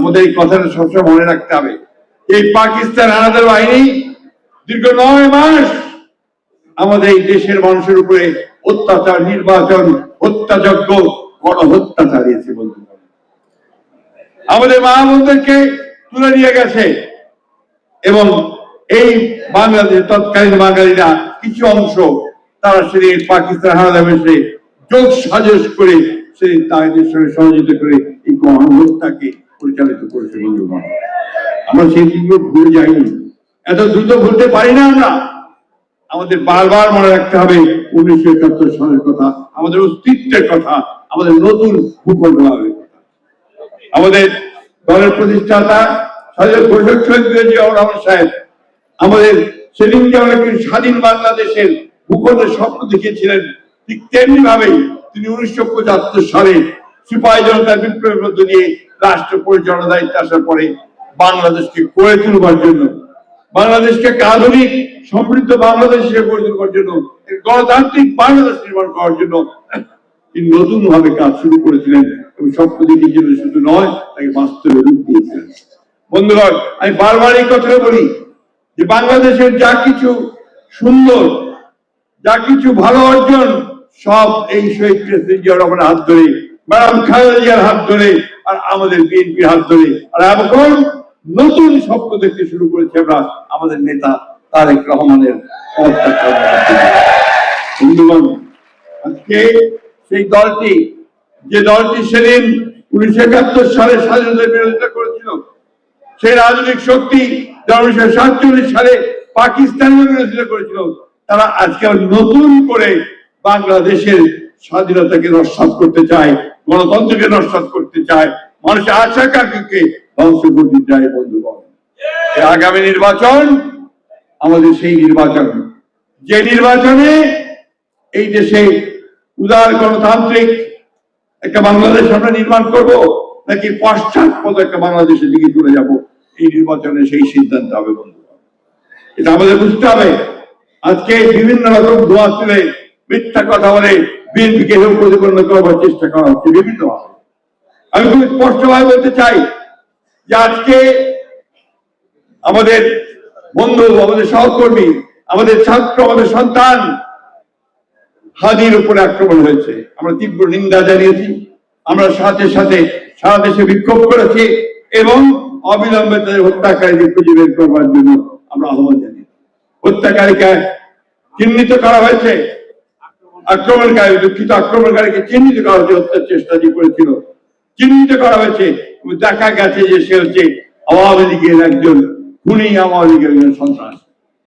আমাদের এই কথাটা সবসময় মনে রাখতে হবে। এই পাকিস্তান হানাদার বাহিনী দীর্ঘ 9 মাস আমাদের এই দেশের মানুষের উপরে অত্যাচার, নির্বাচন, হত্যাযজ্ঞ, গণহত্যা চালিয়েছে বন্ধু। আমাদের মা বোনদেরকে তুলে নিয়ে গেছে এবং এই বাংলাদেশের তৎকালীন বাঙালিরা কিছু অংশ তারা সেদিন পাকিস্তান হানাদার এসে যোগ সাজস করে সেদিন তাদের সঙ্গে সহযোগিতা করে এই গণহত্যাকে পরিচালিত করেছে বন্ধুগণ। আমরা সেই দিনগুলো ভুলে যাইনি, এত দ্রুত ভুলতে পারি না আমরা। আমাদের বারবার মনে রাখতে হবে 1971 সালের কথা, আমাদের অস্তিত্বের কথা, আমাদের নতুন ভূখণ্ড লাভের কথা। আমাদের দলের প্রতিষ্ঠাতা শহীদ ঘোষক শহীদ জিয়াউর রহমান সাহেব আমাদের সেদিন যে অনেক স্বাধীন বাংলাদেশের ভূখণ্ডের স্বপ্ন দেখিয়েছিলেন, ঠিক তেমনি ভাবেই তিনি 1975 সালে সিপাহী জনতার বিপ্লবের মধ্য দিয়ে রাষ্ট্র পরিচালনার দায়িত্বে আসার পরে বাংলাদেশকে গড়ে তুলবার জন্য, বাংলাদেশকে আধুনিক সমৃদ্ধ বাংলাদেশ হিসেবে গড়ে তুলবার জন্য, গণতান্ত্রিক বাংলাদেশ নির্মাণ করার জন্য তিনি নতুন ভাবে কাজ শুরু করেছিলেন এবং স্বপ্ন দেখিয়েছিলেন, শুধু নয় তাকে বাস্তবে রূপ দিয়েছিলেন। বন্ধুগণ, আমি বারবার এই কথা বলি যে বাংলাদেশের যা কিছু সুন্দর, যা কিছু ভালো অর্জন, সব এই শহীদ প্রেসিডেন্ট জিয়াউর রহমানের হাত ধরে, ম্যাডাম খালেদা জিয়ার হাত ধরে, আর আমাদের বিএনপির হাত ধরে। আর এখন নতুন স্বপ্ন দেখতে শুরু করেছে আমরা আমাদের নেতা তারেক রহমানের। বন্ধুগণ, আজকে সেই দলটি, যে দলটি সেদিন 1971 সালে স্বাধীনতার বিরোধিতা করেছিল, সেই রাজনৈতিক শক্তি 1947 সালে পাকিস্তানের বিরোধিতা করেছিল, তারা আজকে নতুন করে বাংলাদেশের স্বাধীনতাকে নস্যাৎ করতে চায়, গণতন্ত্রকে নস্যাৎ করতে চায়, মানুষের আশা আকাঙ্ক্ষাকে ধ্বংস করতে চায়। বন্ধুগণ, আগামী নির্বাচন আমাদের সেই নির্বাচন, যে নির্বাচনে এই দেশে উদার গণতান্ত্রিক একটা বাংলাদেশ আমরা নির্মাণ করব, নাকি পশ্চাৎপদ একটা বাংলাদেশের দিকে চলে যাব, এই নির্বাচনে সেই সিদ্ধান্ত হবে। বন্ধুগণ, এটা আমাদের বুঝতে হবে। আজকে বিভিন্ন রকম দোয়া তুলে মিথ্যা কথা বলে বিএনপিকে প্রতিপন্ন করবার চেষ্টা করা হচ্ছে বিভিন্ন ভাবে। আমি খুব স্পষ্টভাবে বলতে চাই যে আজকে আমাদের বন্ধু, আমাদের সহকর্মী, আমাদের ছাত্র, আমাদের সন্তান হাদির উপরে আক্রমণ হয়েছে, আমরা তীব্র নিন্দা জানিয়েছি। আমরা সাথে সাথে সারা দেশে বিক্ষোভ করেছি এবং অবিলম্বে তাদের হত্যাকারীদের খুঁজে বের করবার জন্য আমরা আহ্বান জানিয়েছি। হত্যাকারীকে চিহ্নিত করা হয়েছে, আক্রমণকারী, দুঃখিত আক্রমণকারীকে চিহ্নিত করা হয়েছে, হত্যার চেষ্টা যে করেছিল চিহ্নিত করা হয়েছে। দেখা গেছে যে সে হচ্ছে আওয়ামী লীগের একজন খুনি, আওয়ামী লীগের একজন সন্ত্রাস।